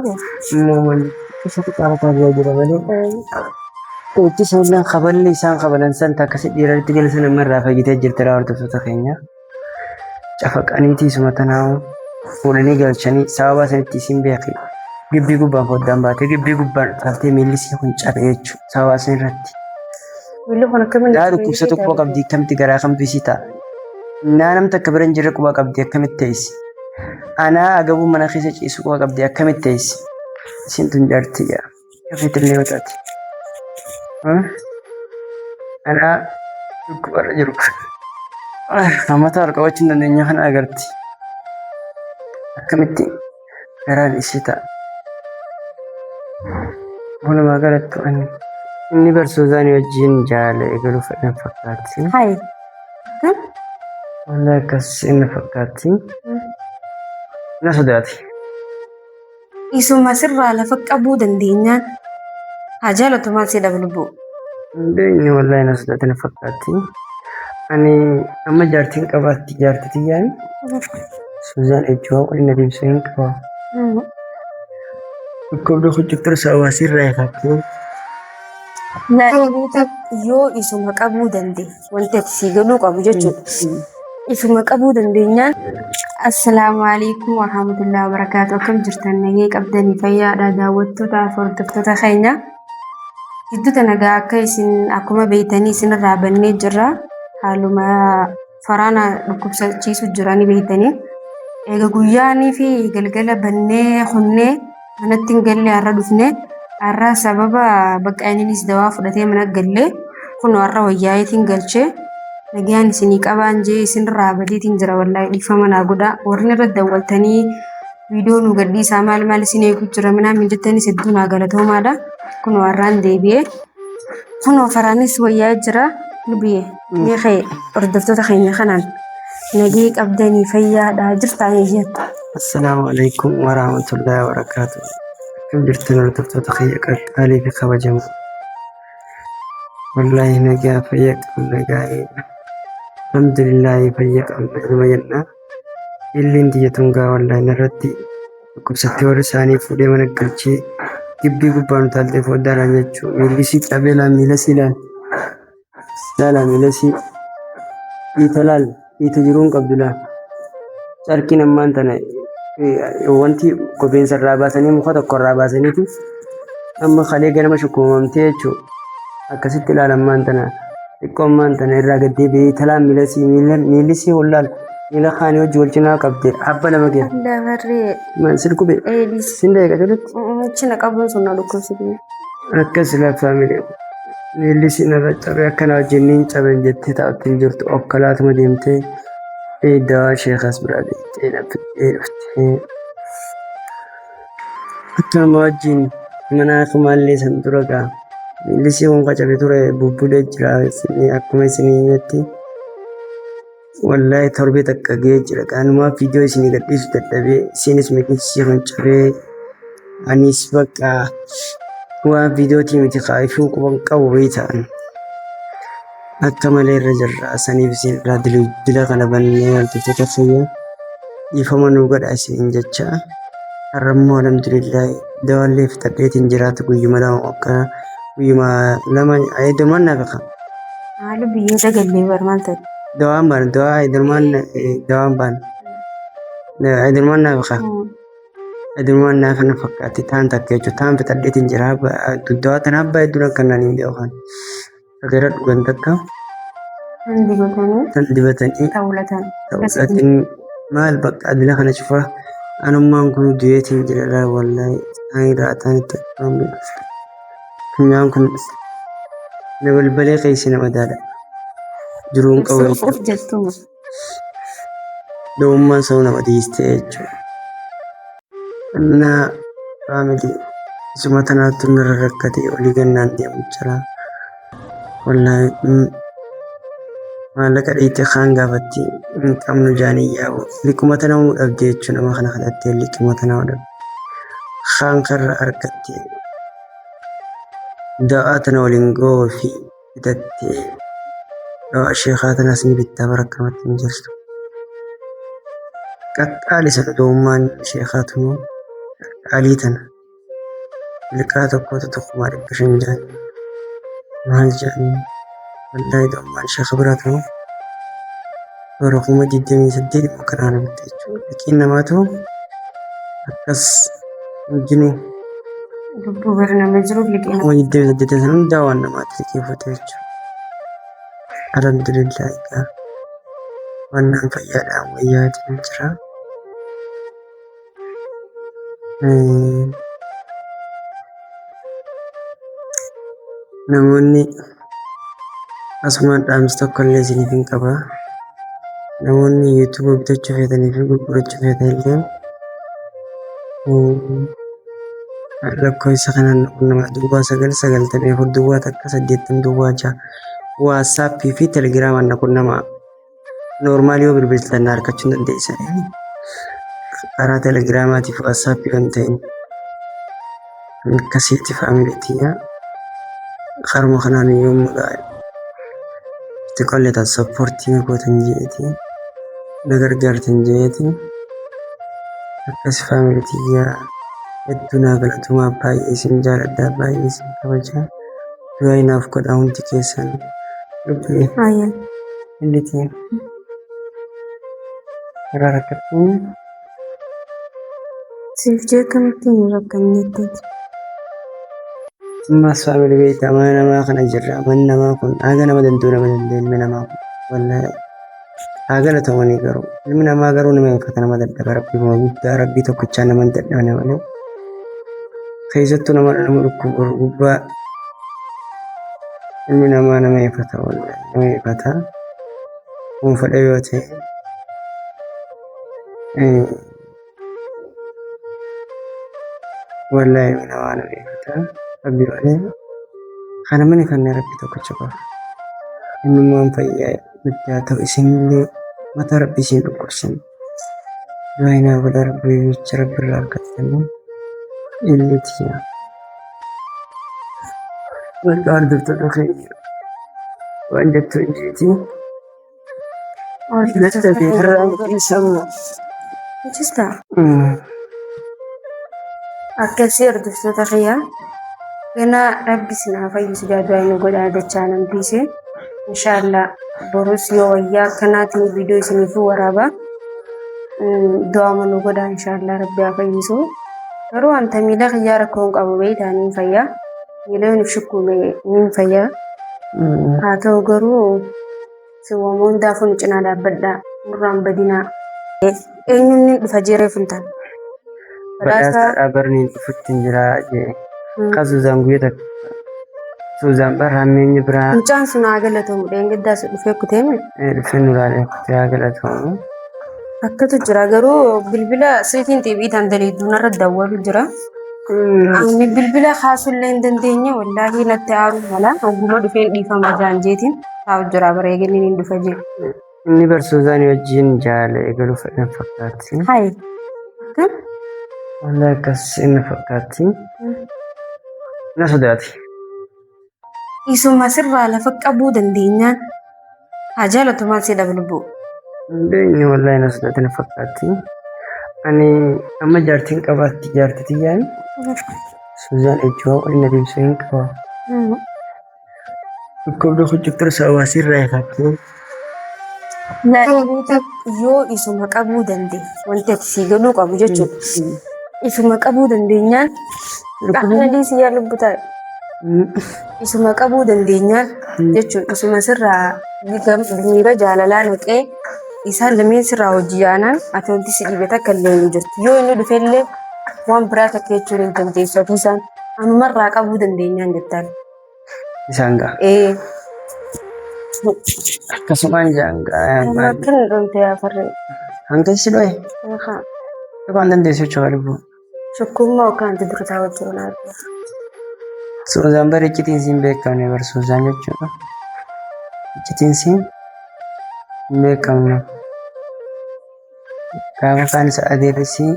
Umuman kasi nakakatawa din naman Uti isaan kabalan isaan kabalan san takasi dhiiratti galsa namarraa fagitee jirtira hordoftoota keenya. Cafaqaniitii suma tanaa fuudhanii galchanii sababa sanitti isin beeki. Gibbii gubbaan foddaan baatee gibbii gubbaan taaftee miilli isii kun cabe jechuudha sababa san irratti. Daa dhukkubsa tokko qabdi akkamitti garaa kamtu isii ta'a. Naa namta akka bira hin jirre quba qabdi akkamitti teessi. Anaa agabuu mana keessa ciisu quba qabdi akkamitti teessi. Isin tun jaartii jaa. Kafeetillee wataati. Anaa dhukkubarra jiru. Hammataa harqabachuun dandeenya kana agarti. Akkamitti garaan isii ta'a. Walumaa galatti inni barsiisaan wajjin jaalee eegaluu fedhan fakkaatti. Wallahi akkas inni fakkaatti. Na sodaati. Isuma sirraa lafa qabuu dandeenyaan haa jaalatu maal si dabaluu? Inni wallahi na sodaati na fakkaatti. Ani amma jaartiin qabaatti jaartiti yaani. Suzaan ejjoo qolina deemsee hin qaba. Dhukkubni hojjettoota hawaasii irraa eegattee. Yoo isuma qabuu dandeenye wanti ati si galuu qabu jechuudha. Isuma qabuu dandeenyaan assalaamu alaikum warahmatullahi wabarakatuh. Akkam jirtan nagee qabdanii fayyaadha daawwattoota hordoftoota keenya. Gidduuta nagaa akka isin akkuma beeytanii isinirraa bannee jirra. Haaluma faraana dhukkubsachiisu jiranii beeytanii. Egaa guyyaanii fi galgala bannee hunnee manatti hin galle har'a dhufne. Har'a sababa bakka innis dawaa fudhatee mana galle kun har'a wayyaayeetiin galchee nagaan isinii qabaan jee isinirraa badeetiin jira wallahi dhiifama naa godhaa. Warri irra dawwaltanii viidiyoo nu gadhiisaa maal isin eegu jira minaan mijattanis hedduu naa galatoomaadha. Kun har'aan deebi'ee kun faraanis wayyaa'ee jira lubbiyee meeqee hordoftoota keenya kanaan nagee qabdanii fayyaadha jirtaa eeyyattu. Assalaamu alaikum warahmatullahi wabarakatuh. Akkam jirtan hordoftoota keenya qaqqaalii fi kabajamu. Wallahi nagaa fayyaa qabna gaariidha. Alhamdulillahi fayyaa qabna ilma jennaa. Illiin diyyatuun gaa wallahi narratti dhukkubsattee warri isaanii fuudhee mana galchee gibbii gubbaan utaaltee foddaadhaan jechuun miillisii qabee miilasii miilasii dhiita jiruun qabdu laal. Carqiin ammaan tana wanti kopheensa irraa baasanii muka tokko irraa baasaniiti amma kalee ganama shukuumamtee jechuudha. Akkasitti ilaalammaan tana xiqqoommaan tana irraa gaddee bee talaan miilisii hollaal miila kaanii hojii wal cinaa qabdee abba lama geera. Dabarree. Silkuu bee. Sinda eega jirti. China qabuun sun na dhukkubsiti. Akkas lafaamile miilisii narra cabee akkana wajjin niin caben jettee taa'attiin jirtu okkolaatuma deemtee. Dawaa sheekas biraa deemtee dhaabbattee dhuftee akkuma wajjin mana akkumaallee san dura gaa miillisii kun qacabe ture bubbulee jira akkuma isinii himetti wallahi torbee takka ga'ee jira qaanumaa viidiyoo isinii gadhiisu dadhabee isinis miillisii kun cabee anis bakka waan viidiyootii miti kaa'ifuu quban qabu wayii ta'an. Akka malee irra jirra saniif isin irraa dila kana bannee hordoftoota fayyaa dhiifama nuu godha isin jecha har'ammoo alhamdulillah dawaallee fitadheetiin jiraatu guyyuma lama eedamaan naa beeka. Haalli biyyoota galmee barmaan ta'e. Dawaan baan dawaa dawaan baan naa beeka. Eedamaan naa kana fakkaatti taan takka jechuudha taan fitadheetiin jira dawaa tana abbaa hedduun akkanaan hin beekan. Agar dhugan takka dibatanii ta'uudhaatiin maal bakka adila kana cufaa anummaan kun du'eetiin jedhadha wallahi isaan irraa ta'anitti akkam funyaan kun na balbalee keessi nama daadha jiruun qabu da'ummaan sa'u nama dhiistee jechuudha. Innaa faamilii isuma tanaattu nurra rakkatee olii gannaan deemu jira. Wallahi maallaqa dhiitte kaan gaafatti hin qabnu jaanii yaa'u liquma tana dhabdee jechuun nama kana kadhattee liquma tana dhabde kaan karra argattee da'aa tana waliin ga'uu fi bitattee da'aa sheekaa tanas ni bittaa barakkamatti hin jirtu. Qaqqaalisa dhudhuummaan sheekaa tunuu qaalii tana liqaa tokkotu tokkumaa 500 jedhanii maal jedhanii wallaahi dhammaan ishee biraa ta'u bara 2028 immoo kanaan bitte jechuudha. Liqiin namaatu akkas hundinuu Lubbuu bira nama jiruuf liqii 2028 sana hundaa waan namaatti liqeeffate jechuudha. Alhamdulillah egaa wannan fayyaadhaan wayyaatiin jira. Namoonni asumaan dhaamsa tokkollee isiniif hin qaba. Namoonni yuutuubii bitachuu feetanii fi gurgurachuu feetanillee lakkoofsa kanaan nama duwwaa 994 duwwaa takka 80 duwwaa 6 waatsaappii fi telegiraamaan nama noormaali yoo bilbiltan argachuu dandeessan. Karaa telegiraamaatiif waatsaappii kan ta'in akkasitti faamiliitiidha. Karuma kanaan yommuu itti qolletan sappoortii na gootan jeetii na gargaartan jeetii akkas faamiliitiidha. Hedduu naa galatumaa baay'ee isin jaaladha baay'ee isin kabaja. Du'aa inaaf godhaa hundi keessan lubbii inditiin irraa rakkatanii siif jeekamtti hin rakkannetti. Ammas faamilii beektaa mana namaa kana jirra. Manni namaa kun haga nama danda'u nama danda'e ilmi namaa kun wallaahi haa galatamanii garuu ilmi namaa garuu nama eeggata nama dadhaba rabbii kuma guddaa rabbii tokkichaa nama hin dadhabne malee keessattuu nama dhukkubu gubbaa ilmi namaa nama eeggata wallaahi nama eeggata dhuunfadha yoo ta'e wallaahi ilmi namaa nama eeggata. Rabbi malee kana mana kanneen rabbi tokkicha qaba. Inni immoo fayyaa nutti haa ta'u isinillee mata rabbi isin dhukkubsan. Du'aa godha rabbi jecha rabbi irraa argatanii illiti. Wanta hordoftoota keenya waan jettu injiiti. Natti beekarraa dhiisamu. Jista akkasii hordoftoota kiyyaa Kena rabbi sinaa fayyisu jaaduu inni godhaa dachaa namtiise. Inshaallah borus yoo wayyaa akkanaatiin viidiyoo isiniif waraaba. Du'aa manuu godhaa inshaallah rabbi haa fayyisu. Garuu wanta miila kiyyaa rakkoo hin qabu beektaa niin fayyaa. Miila yoo shukkuume niin fayyaa. Haa ta'u garuu siwwamoo hundaafuun cinaa dhaabbadhaa. Murraan badinaa. Eenyumni dhufa jeeree funtaan. Badhaasaa dhaabarniin dhufutti hin jiraa jee. Kasuuzaan guyyaa suuzaan barraameenyi biraa mucaan sun haa galatamu dheengaddaa sun dhufee kuteeme dhufee nuraalee kutee haa galatamu. Akkatu jira garuu bilbila sirriitiin xiibiitaan daleedduu narra daawwatu jira. Ani bilbila kaasuullee hin dandeenye wallaahi natti aaruu mala hogguma dhufeen dhiifama jaanjeetiin taa'u jira bareeganii hin dhufa jee. Inni barsuuzaan wajjin jaala eegaluu fedhan fakkaatti. Hayi. Wallaahi akkas inni fakkaatti. Na sodaati. Isuma sirraa lafa qabuu dandeenyaan haa jaalatumaan si dablubu. Dandeenye wallaahi na sodaati na fakkaatti. Ani amma jaartiin qabaatti jaartiti yaani. Suuzaan ejjoo waliin adeemsee hin qaba. Dhukkubni hojjectoota hawaasii irraa eegattee. Yoo isuma qabuu dandeenye wanti ati sii galuu qabu jechuudha. Isuma qabuu dandeenyaan qaamni siyyaa lubbu taa'e. Isuma qabuu dandeenyaan jechuudha. Isuma sirraa miira jaalalaa naqee isaan lameen sirraa hojii yaanaan ati wanti si dhibee takka illee hin jirtu. Yoo inni dhufellee waan biraa takka jechuun hin dandeessu. Ati isaan anumarraa qabuu dandeenyaan jettaan. Isaan gaa. Akkasumaan jaangaa. Kan dhumte afarree. Hanga si dho'e. Waan dandeessu jechuudha lubbuu. Shukkummaa yookaan dura taa'u jiru. Suuzaan bara iccitiin siin beekamne bar suuzaan jechuudha. Iccitiin siin hin beekamne. Gaafa kaan isa adeemsisii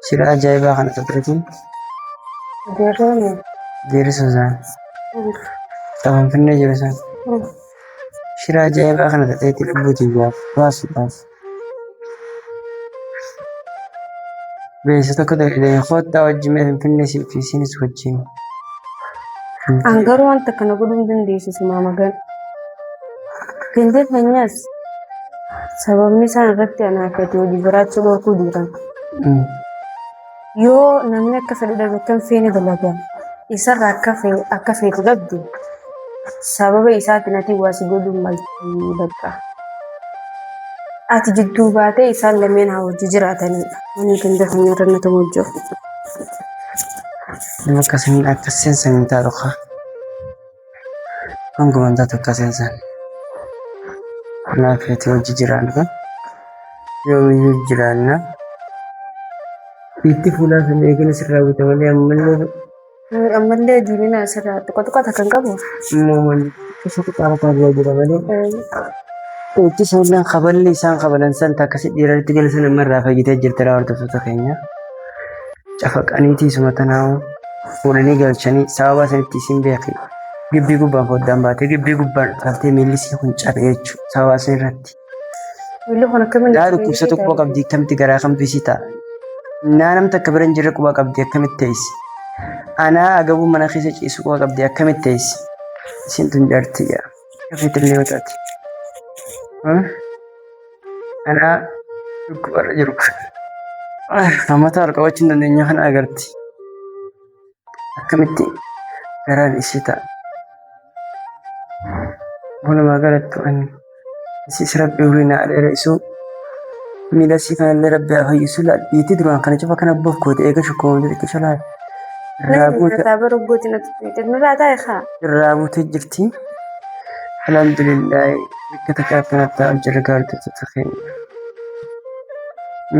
shira ajaa'ibaa kana tokkotti. Deerri suuzaan. Tapham finnee jiru isaan. Shira ajaa'ibaa kana ta'eetti lubbuutiin baasuudhaaf. beeksisa tokko ta'e kottaa wajjin finfinnee fi isinis wajjin. An garuu wanta kana godhuu hin dandeessisu maamagan. Gindee keenyas sababni isaan irratti anaa fi ati hojii biraachuu dhorkuu diiran. Yoo namni akka fedhe dhabate kan feene dalagaa isarraa akka feetu dhabde sababa isaatiin ati waasi godhuun maltii bakka. Ati jidduu baatee isaan lameen haa hojii jiraatanidha. Wanni gindee keenya irra na ta'u hojjetu. Nama akkasiin akka seensan hin taatu kaa. Hangumaan taatu akka seensan. Kanaaf ati hojii jiraanna. Yoomiyyuu jiraanna. Itti fuulaa kan eegale sirraa buute malee ammallee diimina asirraa tokko kan qabu. Immoo wanti keessatti qabataa jira malee. Itti isaan qaballi isaan qabalan san akkasii dhiiratti galsan ammarraa fayyitee jirtira hordoftoota keenya. Cafaqaniitii suma tanaa'u fuudhanii galchanii sababa sanitti isin beeki. Gibbii gubbaan foddaan baatee gibbii gubbaan dhaabtee miilli isii kun cabe jechuudha sababa san irratti. Miilli kun akkamitti Daa dhukkubsatu quba qabdi akkamitti garaa kamtu isii ta'a. Naa namta akka bira hin jirre quba qabdi akkamitti teessi. Anaa agabuu mana keessa ciisu quba qabdi akkamitti teessi. Isin tun jaartii jira. Kafiitillee yoo taate. Anaa dhukkubarra jiru. Namoota harkawachuu hin dandeenya kana agarti. Akkamitti garaan isii ta'a. Walumaa galatti waan isiis rabbi horii naa dheeressu miila isii kanallee rabbi haa fayyisu dhiitti duraan kana cufa kana abboof goote eega shukkoomte xiqqisha laal. Irraa buutee jirti. Alhamdulillah bakka takkaa kanatti hojjirra gaartota keenya.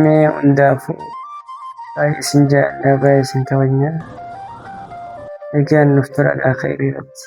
Mee hundaafuu baay'ee isin jaalladha baay'ee isin kabajna. Egaan nuuf toladhaa khayrii irratti.